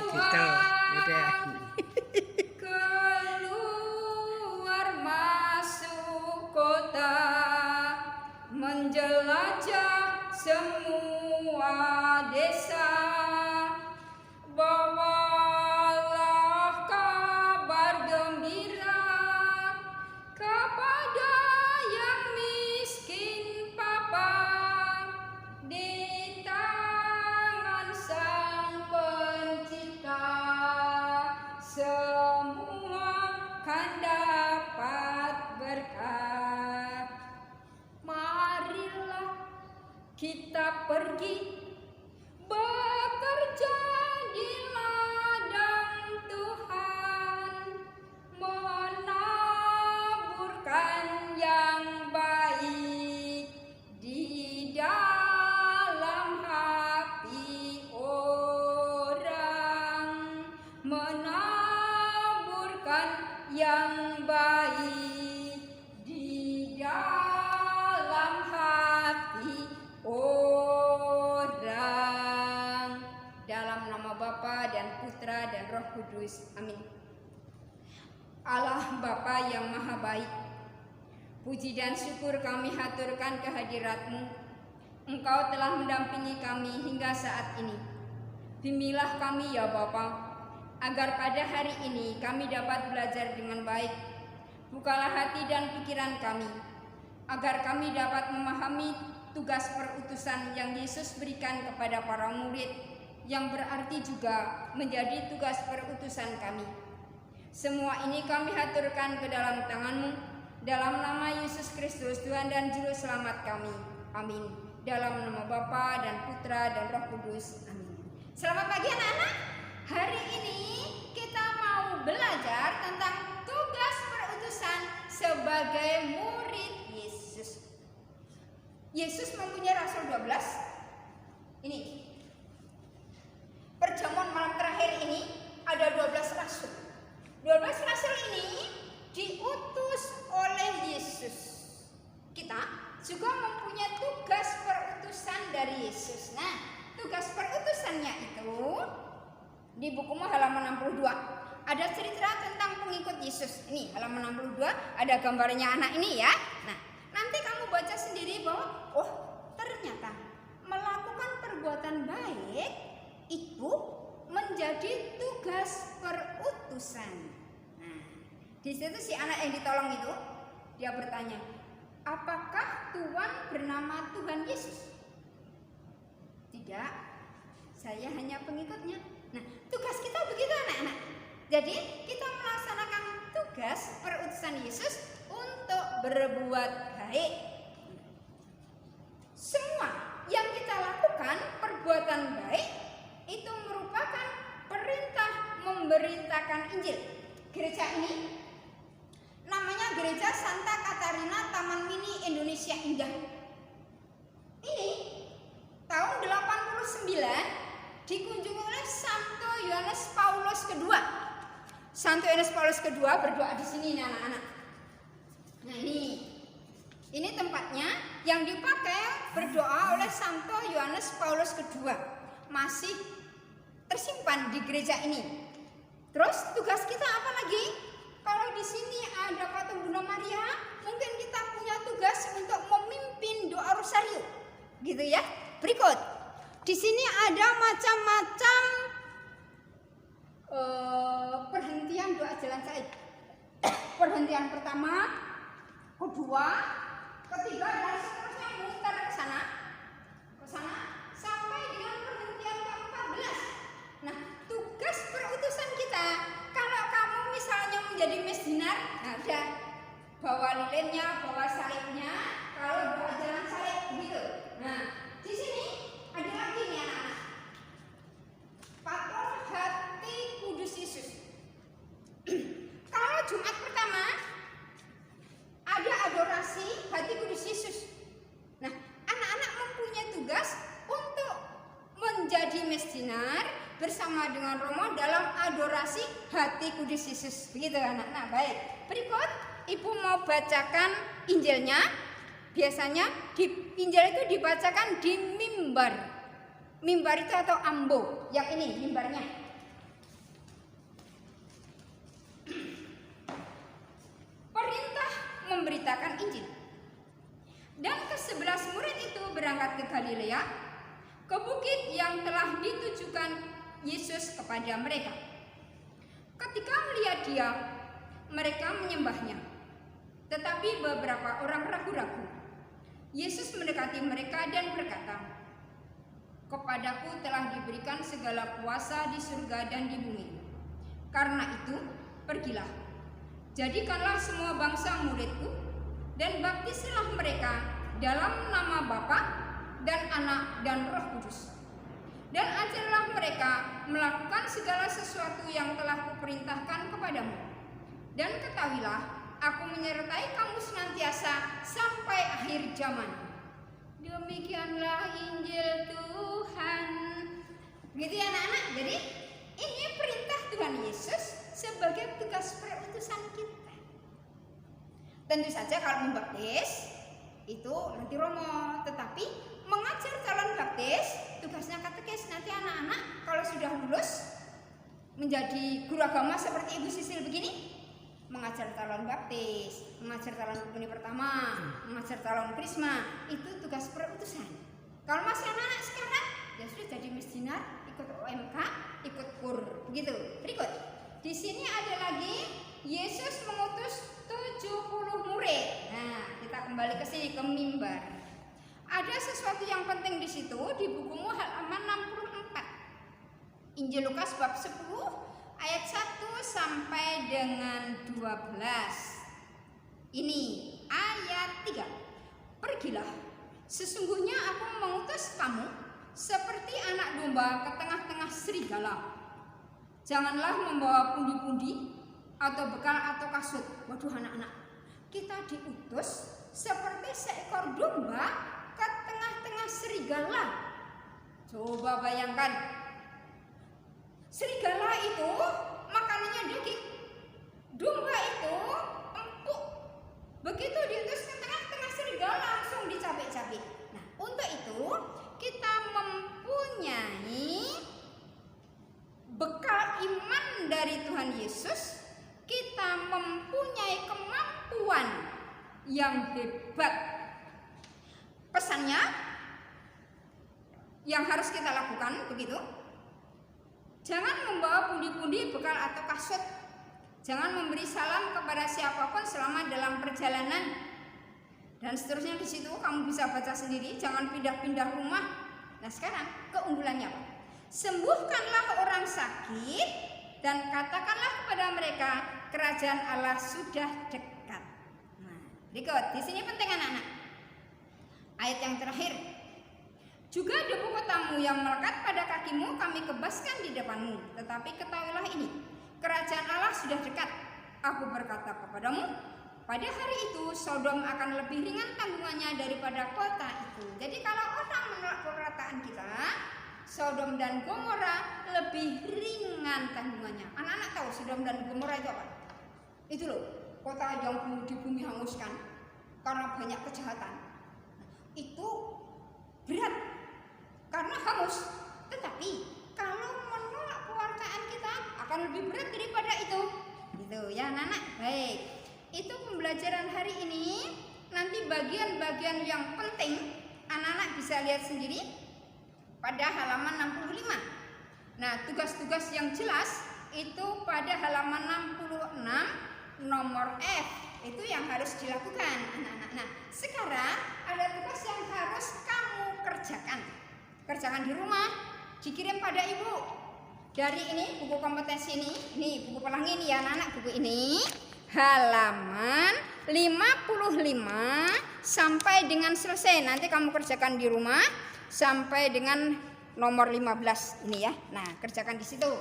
Gitu, udah. Keluar masuk kota, menjelajah semua desa. Bawalah kabar gembira kepada yang miskin papa, di tangan Sang Pencipta semua kan dapat berkat. Marilah kita pergi bekerja di ladang Tuhan, menaburkan yang baik di dalam hati orang, menaburkan yang baik di dalam hati orang. Dalam nama Bapa dan Putra dan Roh Kudus. Amin. Allah Bapa yang Maha Baik, puji dan syukur kami haturkan kehadirat-Mu. Engkau telah mendampingi kami hingga saat ini. Bimbinglah kami ya Bapa, agar pada hari ini kami dapat belajar dengan baik. Bukalah hati dan pikiran kami, agar kami dapat memahami tugas perutusan yang Yesus berikan kepada para murid, yang berarti juga menjadi tugas perutusan kami. Semua ini kami haturkan ke dalam tangan-Mu, dalam nama Yesus Kristus, Tuhan dan Juru Selamat kami. Amin. Dalam nama Bapa dan Putra dan Roh Kudus. Amin. Selamat pagi anak-anak. Hari ini kita mau belajar tentang tugas perutusan sebagai murid Yesus. Yesus mempunyai rasul 12. Ini perjamuan malam terakhir ini ada 12 rasul. 12 rasul ini diutus oleh Yesus. Kita juga mempunyai tugas perutusan dari Yesus. Nah, tugas perutusannya itu di buku halaman 62. Ada cerita tentang pengikut Yesus. Ini halaman 62, ada gambarnya anak ini ya. Nah, nanti kamu baca sendiri bahwa oh, ternyata melakukan perbuatan baik itu menjadi tugas perutusan. Nah, di situ si anak yang ditolong itu dia bertanya, apakah Tuhan bernama Tuhan Yesus? Tidak, saya hanya pengikutnya. Nah, tugas kita begitu anak-anak. Jadi kita melaksanakan tugas perutusan Yesus untuk berbuat baik. Semua yang kita lakukan perbuatan baik itu merupakan perintah memberitakan Injil. Gereja ini namanya Gereja Santa Katarina Taman Mini Indonesia Indah. Ini tahun 89 dikunjungi oleh Santo Yohanes Paulus II. Santo Yohanes Paulus II berdoa di sini nih anak-anak. Nah ini tempatnya yang dipakai berdoa oleh Santo Yohanes Paulus II. Masih tersimpan di gereja ini. Terus tugas kita apa lagi? Kalau di sini ada patung Bunda Maria, mungkin kita punya tugas untuk memimpin doa rosario. Gitu ya. Berikut. Di sini ada macam-macam perhentian doa jalan said. Perhentian pertama, kedua, ketiga dan seterusnya muter ke sana sampai dengan perhentian ke-14. Nah, tugas perutusan kita, kalau kamu misalnya menjadi misdinar, nah udah bawa lilinnya, bawa salibnya, kalau doa jalan salib begitu. Nah, di sini ada lagi nih anak-anak. Patung hati kudus Yesus. Kalau Jumat pertama ada adorasi hati kudus Yesus. Nah, anak-anak mempunyai tugas untuk menjadi misdinar bersama dengan Romo dalam adorasi hati kudus Yesus. Begitu anak-anak. Nah, baik. Berikut Ibu mau bacakan Injilnya. Biasanya di Injil itu dibacakan di mimbar. Mimbar itu atau ambo. Yang ini mimbarnya. mendarat ke Galilea, ke bukit yang telah ditujukan Yesus kepada mereka. Ketika melihat Dia, mereka menyembahnya. Tetapi beberapa orang ragu-ragu. Yesus mendekati mereka dan berkata, "Kepadaku telah diberikan segala kuasa di surga dan di bumi. Karena itu, pergilah, jadikanlah semua bangsa muridku, dan baptislah mereka dalam nama Bapa dan Anak dan Roh Kudus. Dan ajarlah mereka melakukan segala sesuatu yang telah kuperintahkan kepadamu. Dan ketahuilah, aku menyertai kamu senantiasa sampai akhir zaman." Demikianlah Injil Tuhan. Begitu ya anak-anak. Jadi ini perintah Tuhan Yesus sebagai tugas perutusan kita. Tentu saja kalau membaptis itu nanti Romo, tetapi mengajar calon baptis tugasnya katekis. Nanti anak-anak kalau sudah lulus menjadi guru agama seperti Ibu Sisil begini, mengajar calon baptis, mengajar calon rukuni pertama, mengajar calon krisma, itu tugas perutusan. Kalau masih anak-anak sekarang ya sudah jadi misdinar, ikut OMK, ikut kur, begitu. Berikut di sini ada lagi Yesus mengutus 70 murid. Nah, kita kembali ke sini ke mimbar. Ada sesuatu yang penting di situ di bukumu halaman 64. Injil Lukas bab 10 ayat 1 sampai dengan 12. Ini ayat 3. "Pergilah, sesungguhnya aku mengutus kamu seperti anak domba ke tengah-tengah serigala. Janganlah membawa pundi-pundi atau bekal atau kasut." Waduh anak-anak, kita diutus seperti seekor domba ke tengah-tengah serigala. Coba bayangkan, serigala itu makanannya daging, domba itu empuk. Begitu diutus ke tengah-tengah serigala langsung dicabik-cabik. Nah, untuk itu kita mempunyai bekal iman dari Tuhan Yesus. Kita mempunyai kemampuan yang hebat. Pesannya yang harus kita lakukan begitu. Jangan membawa pundi-pundi, bekal atau kasut. Jangan memberi salam kepada siapapun selama dalam perjalanan. Dan seterusnya di situ kamu bisa baca sendiri. Jangan pindah-pindah rumah. Nah sekarang keunggulannya apa? Sembuhkanlah orang sakit dan katakanlah kepada mereka, kerajaan Allah sudah dekat. Nah, berikut di sini penting anak-anak. Ayat yang terakhir. "Juga debu kotamu yang melekat pada kakimu kami kebaskan di depanmu. Tetapi ketahuilah ini, kerajaan Allah sudah dekat. Aku berkata kepadamu, pada hari itu Sodom akan lebih ringan tanggungannya daripada kota itu." Jadi kalau orang menolak perkataan kita, Sodom dan Gomora lebih ringan tanggungannya. Anak-anak tahu Sodom dan Gomora itu apa? Itu loh, kota yang di bumi hanguskan karena banyak kejahatan. Itu berat karena hangus. Tetapi kalau menolak pewartaan kita akan lebih berat daripada itu. Gitu ya anak-anak. Baik, itu pembelajaran hari ini. Nanti bagian-bagian yang penting anak-anak bisa lihat sendiri pada halaman 65. Nah, tugas-tugas yang jelas itu pada halaman 66 nomor F. Itu yang harus dilakukan anak-anak. Nah, sekarang ada tugas yang harus kamu kerjakan. Kerjakan di rumah, dikirim pada ibu. Dari ini buku kompetensi ini buku pelangi ini ya anak-anak, buku ini halaman 55 sampai dengan selesai. Nanti kamu kerjakan di rumah sampai dengan nomor 15 ini ya. Nah, kerjakan di situ.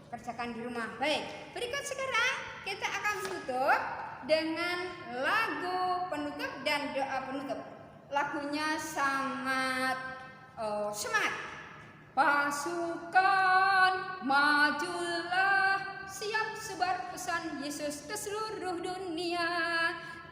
Kerjakan di rumah. Baik, berikut sekarang kita akan tutup dengan lagu penutup dan doa penutup. Lagunya sangat semangat. Pasukan majulah, siap sebar pesan Yesus ke seluruh dunia.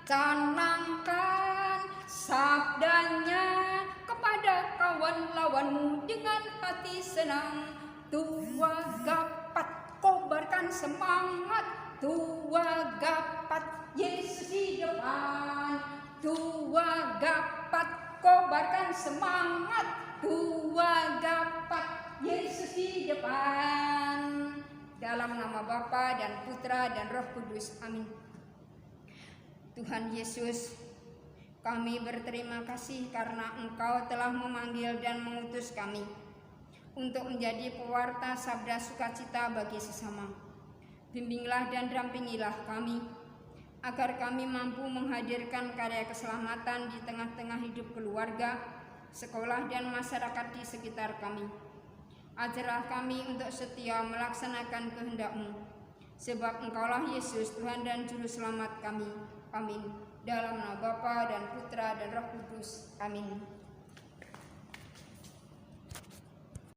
Canangkan sabdanya kepada kawan lawanmu dengan hati senang. Tua gapat, kobarkan semangat. Tua gapat, Yesus di depan. Tua gapat, kobarkan semangat, tua gapat, Yesus di depan. Dalam nama Bapa dan Putra dan Roh Kudus, amin. Tuhan Yesus, kami berterima kasih karena Engkau telah memanggil dan mengutus kami untuk menjadi pewarta sabda sukacita bagi sesama. Bimbinglah dan dampingilah kami, agar kami mampu menghadirkan karya keselamatan di tengah-tengah hidup keluarga, sekolah, dan masyarakat di sekitar kami. Ajarlah kami untuk setia melaksanakan kehendak-Mu, sebab Engkaulah Yesus, Tuhan dan Juru Selamat kami. Amin. Dalam nama Bapa dan Putra dan Roh Kudus. Amin.